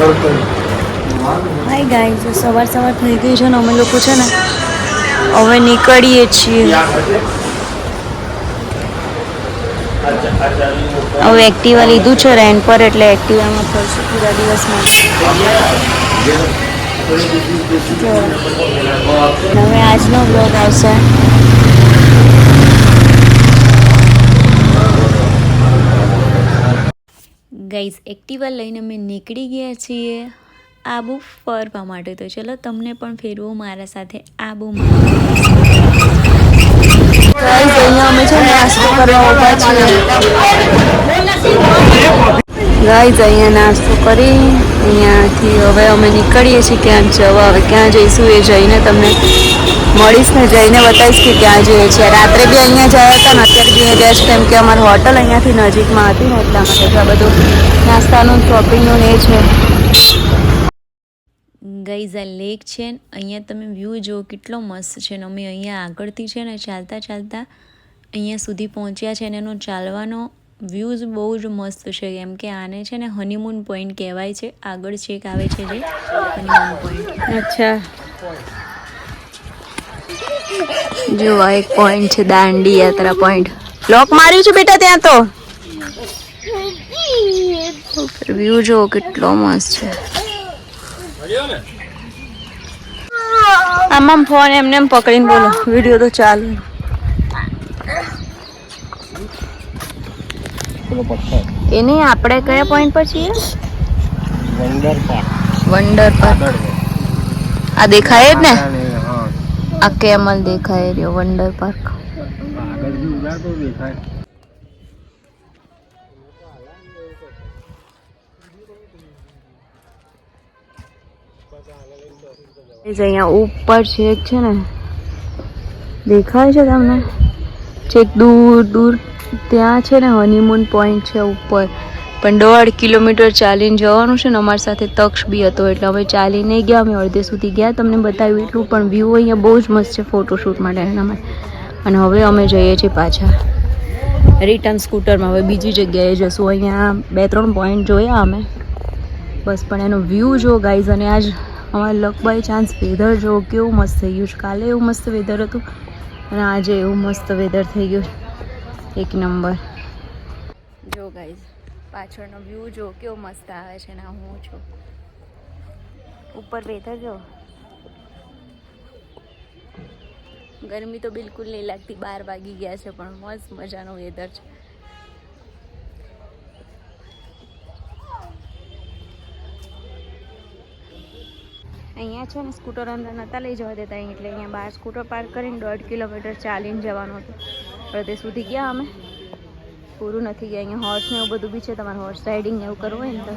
Hi guys, સવાર થઈ ગઈ છે ને અમે લોકો છે ને હવે નીકળીએ છીએ. હવે એક્ટિવા લીધું છે રેન્ટ પર, એટલે એક્ટિવામાં ફરશું પૂરા દિવસમાં. હવે આજનો બ્લોગ આવશે. ગાઈઝ, એક્ટિવા લઈને અમે નીકળી ગયા છીએ આબુ ફરવા માટે. તો ચલો તમને પણ ફેરવું મારા સાથે આબુમાં. ગાઈઝ, અહીંયા અમે છે નાસ્તો કરવા ઊભા છીએ. ગાઈઝ, અહીંયા નાસ્તો કરી અહીંયાથી હવે અમે નીકળીએ છીએ ક્યાંક જવા. હવે ક્યાં જઈશું એ જઈને તમને મળીશ ને, જઈને બતાવીશ કે ક્યાં જઈએ છીએ. રાત્રે બી અહીંયા ગયા હતા ને અત્યારે બી અહીંયા ગયા છે, કેમ કે અમારી હોટલ અહીંયાથી નજીકમાં હતી ને એટલા માટે. આ બધું નાસ્તાનું શોપિંગનું એ છે. ગાઈઝ, આ લેક છે ને અહીંયા તમે વ્યૂ જુઓ કેટલો મસ્ત છે ને. અમે અહીંયા આગળથી છે ને ચાલતા અહીંયા સુધી પહોંચ્યા છે ને એનો ચાલવાનો વ્યૂઝ બહુ જ મસ્ત છે. કેમ કે આને છે ને હનીમૂન પોઈન્ટ કહેવાય છે. આગળ ચેક આવે છે જે હનીમૂન પોઈન્ટ. અચ્છા, જો આ એક પોઈન્ટ છે, દાંડી યાત્રા પોઈન્ટ. લોક માર્યું છે બેટા ત્યાં તો. વ્યૂ જો કેટલો મસ્ત છે. આમાં ફોન એમને એમ પકડીને બોલો, વિડીયો તો ચાલુ. એ નહીં, આપણે કયા પોઈન્ટ પર છીએ? Wonder park. આ દેખાય જ ને, આ કેમલ દેખાય રહ્યો વંડર પાર્ક. અહીંયા ઉપર છેક છે ને દેખાય છે તમને, છેક દૂર દૂર ત્યાં છે ને હનીમૂન પોઈન્ટ છે ઉપર. પણ 1.5 કિલોમીટર ચાલીને જવાનું છે ને. અમારી સાથે તક્ષ બી હતો એટલે અમે ચાલી નહીં ગયા, અમે અડધે સુધી ગયા. તમને બતાવ્યું એટલું, પણ વ્યૂ અહીંયા બહુ જ મસ્ત છે ફોટોશૂટ માટે એના માટે. અને હવે અમે જઈએ છીએ પાછા રિટર્ન સ્કૂટરમાં. હવે બીજી જગ્યાએ જશું. અહીંયા 2-3 પોઈન્ટ જોયા અમે બસ, પણ એનો વ્યૂ જો ગાઈઝ. અને આજ અમારે લક બાય ચાન્સ વેધર જો કેવું મસ્ત થઈ ગયું છે. કાલે એવું મસ્ત વેધર હતું અને આજે એવું મસ્ત વેધર થઈ ગયું, એક નંબર. જો ગાઈઝ, પાછળનો વ્યૂ જો કેવો મસ્ત આવે છે ને. હું છું ઉપર, વેધર જો. ગરમી તો બિલકુલ નહીં લાગતી, 12 વાગી ગયા છે પણ મસ્ત મજાનો વેધર છે. અહીંયા છે ને સ્કૂટર અંદર નહોતા લઈ જવા દેતા, એટલે અહીંયા બહાર સ્કૂટર પાર્ક કરીને 1.5 કિલોમીટર ચાલીને જવાનું હતું. અડધે સુધી ગયા અમે, પૂરું નથી ગયા. અહીંયા હોર્સ ને એવું બધું બી છે, તમારે હોર્સ રાઇડિંગ એવું કરવું હોય ને તો